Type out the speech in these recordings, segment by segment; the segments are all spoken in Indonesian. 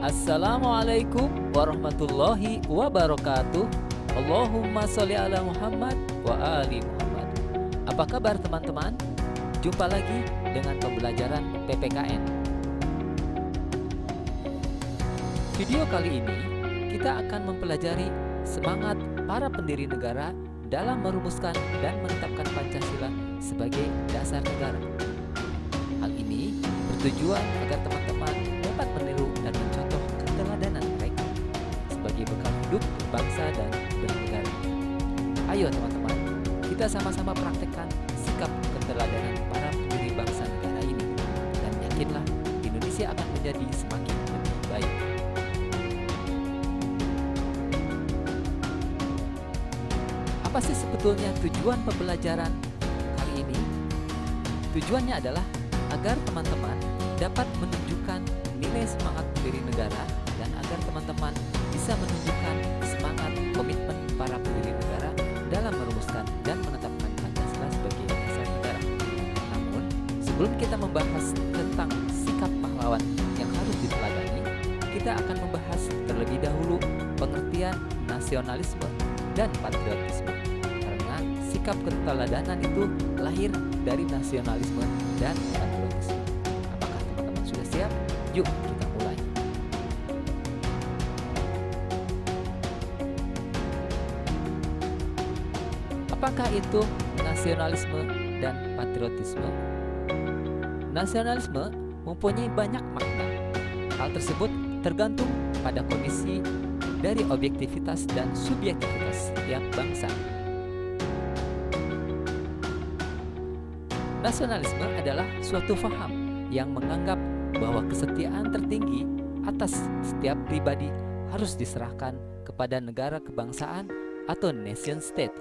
Assalamualaikum warahmatullahi wabarakatuh. Allahumma sholli ala Muhammad wa ali Muhammad. Apa kabar teman-teman? Jumpa lagi dengan pembelajaran PPKN. Video kali ini kita akan mempelajari semangat para pendiri negara dalam merumuskan dan menetapkan Pancasila sebagai dasar negara. Hal ini bertujuan agar teman-teman dapat meniru dan mencontoh keteladanan mereka sebagai bekal hidup berbangsa dan bernegara. Ayo teman-teman, kita sama-sama praktekkan sikap keteladanan para pendiri bangsa negara ini, dan yakinlah Indonesia akan menjadi semakin lebih baik. Apa sih sebetulnya tujuan pembelajaran kali ini? Tujuannya adalah agar teman-teman dapat menunjukkan nilai semangat pendiri negara dan agar teman-teman bisa menunjukkan semangat komitmen para pendiri negara dalam merumuskan dan menetapkan Pancasila sebagai dasar negara. Namun, sebelum kita membahas tentang sikap pahlawan yang harus diteladani, kita akan membahas terlebih dahulu pengertian nasionalisme dan patriotisme. Karena sikap keteladanan itu lahir dari nasionalisme dan patriotisme. Apakah teman-teman sudah siap? Yuk kita mulai. Apakah itu nasionalisme dan patriotisme? Nasionalisme mempunyai banyak makna. Hal tersebut tergantung pada kondisi dari objektivitas dan subjektivitas setiap bangsa. Nasionalisme adalah suatu faham yang menganggap bahwa kesetiaan tertinggi atas setiap pribadi harus diserahkan kepada negara kebangsaan atau nation state.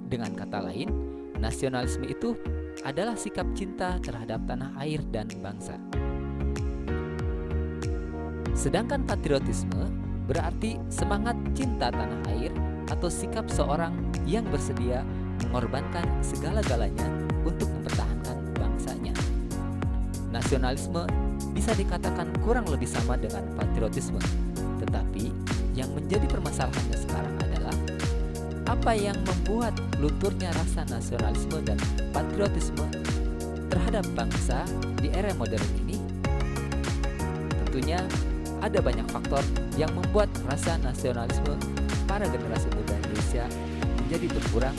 Dengan kata lain, nasionalisme itu adalah sikap cinta terhadap tanah air dan bangsa. Sedangkan patriotisme berarti semangat cinta tanah air atau sikap seorang yang bersedia mengorbankan segala-galanya untuk mempertahankan bangsanya. Nasionalisme bisa dikatakan kurang lebih sama dengan patriotisme, tetapi yang menjadi permasalahannya sekarang adalah apa yang membuat lunturnya rasa nasionalisme dan patriotisme terhadap bangsa di era modern ini. Tentunya ada banyak faktor yang membuat rasa nasionalisme para generasi muda Indonesia menjadi berkurang.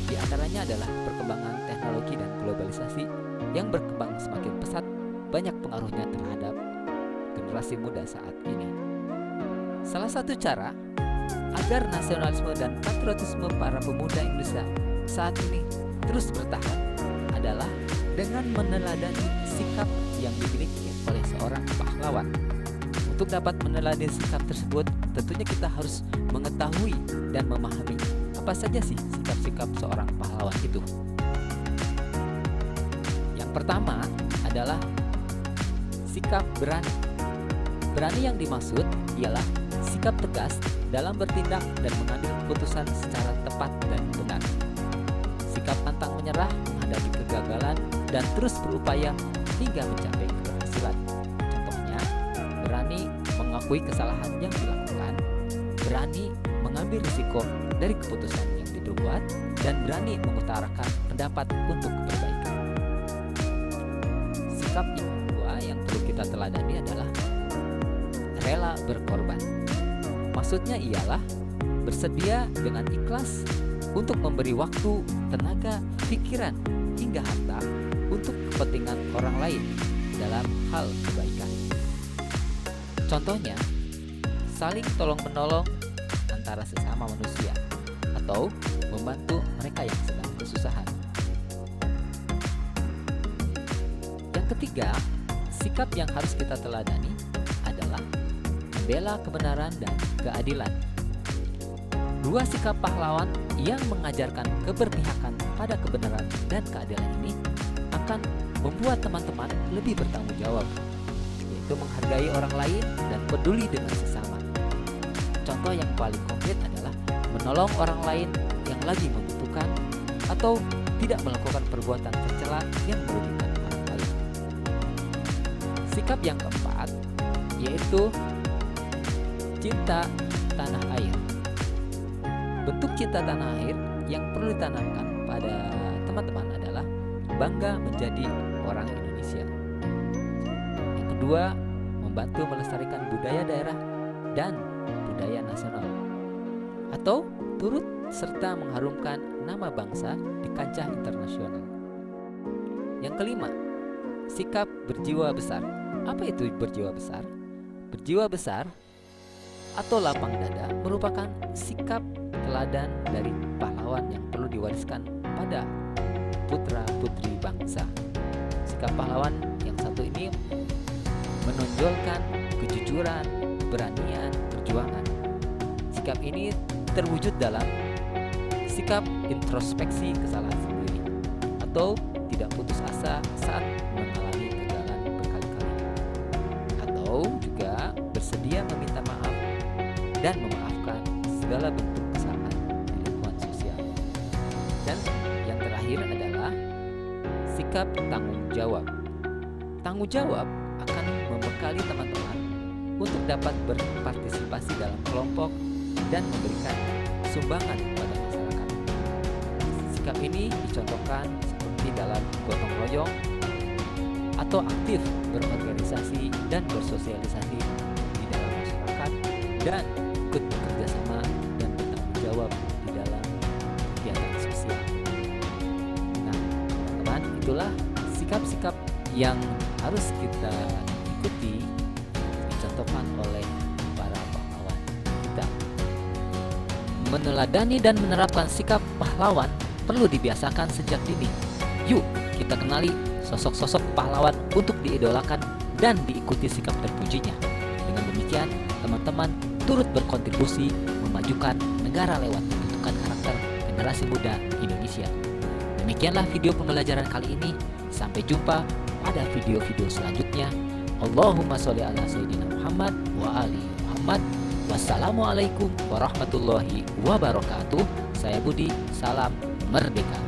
Di antaranya adalah perkembangan teknologi dan globalisasi yang berkembang semakin pesat, banyak pengaruhnya terhadap generasi muda saat ini. Salah satu cara agar nasionalisme dan patriotisme para pemuda Indonesia saat ini terus bertahan adalah dengan meneladani sikap yang dimiliki oleh seorang pahlawan. Untuk dapat meneladani sikap tersebut, tentunya kita harus mengetahui dan memahami apa saja sih sikap-sikap seorang pahlawan itu. Yang pertama adalah sikap berani. Berani yang dimaksud ialah sikap tegas dalam bertindak dan mengambil keputusan secara tepat dan benar. Sikap pantang menyerah menghadapi kegagalan dan terus berupaya hingga mencapai keberhasilan. Contohnya, berani mengakui kesalahan yang dilakukan, berani mengambil risiko dari keputusan yang diperbuat, dan berani mengutarakan pendapat untuk perbaikan. Sikap yang kedua yang perlu kita teladani adalah rela berkorban. Maksudnya ialah bersedia dengan ikhlas untuk memberi waktu, tenaga, pikiran, hingga harta untuk kepentingan orang lain dalam hal kebaikan. Contohnya, saling tolong-menolong antara sesama manusia atau membantu mereka yang sedang kesusahan. Yang ketiga, sikap yang harus kita teladani adalah membela kebenaran dan keadilan. Dua sikap pahlawan yang mengajarkan keberpihakan pada kebenaran dan keadilan ini akan membuat teman-teman lebih bertanggung jawab, yaitu menghargai orang lain dan peduli dengan sesama. Contoh yang paling konkret adalah menolong orang lain yang lagi membutuhkan atau tidak melakukan perbuatan tercela yang merugikan orang lain. Sikap yang keempat yaitu cinta tanah air. Bentuk cinta tanah air yang perlu ditanamkan pada teman-teman adalah bangga menjadi orang Indonesia. Yang kedua, membantu melestarikan budaya daerah dan budaya nasional, atau turut serta mengharumkan nama bangsa di kancah internasional. Yang kelima, sikap berjiwa besar. Apa itu berjiwa besar? Berjiwa besar atau lapang dada merupakan sikap teladan dari pahlawan yang perlu diwariskan pada putra-putri bangsa. Sikap pahlawan yang satu ini menonjolkan kejujuran, keberanian, perjuangan. Sikap ini terwujud dalam sikap introspeksi kesalahan sendiri atau tidak putus asa saat mengalami kegagalan berkali-kali, atau juga bersedia meminta maaf dan memaafkan segala bentuk kesalahan di lingkungan sosial. Dan yang terakhir adalah sikap tanggung jawab. Tanggung jawab akan membekali teman-teman untuk dapat berpartisipasi dalam kelompok dan memberikan sumbangan kepada masyarakat. Sikap ini dicontohkan seperti dalam gotong royong atau aktif berorganisasi dan bersosialisasi di dalam masyarakat, dan ikut bekerjasama dan bertanggung jawab di dalam kegiatan sosial. Nah, teman-teman, itulah sikap-sikap yang harus kita ikuti dicontohkan oleh para pahlawan kita. Meneladani dan menerapkan sikap pahlawan perlu dibiasakan sejak dini. Yuk, kita kenali sosok-sosok pahlawan untuk diidolakan dan diikuti sikap terpujinya. Dengan demikian, teman-teman turut berkontribusi memajukan negara lewat pembentukan karakter generasi muda Indonesia. Demikianlah video pembelajaran kali ini. Sampai jumpa pada video-video selanjutnya. Allahumma sholli ala sayyidina Muhammad wa ali Muhammad. Wassalamualaikum warahmatullahi wabarakatuh. Saya Budi, salam merdeka.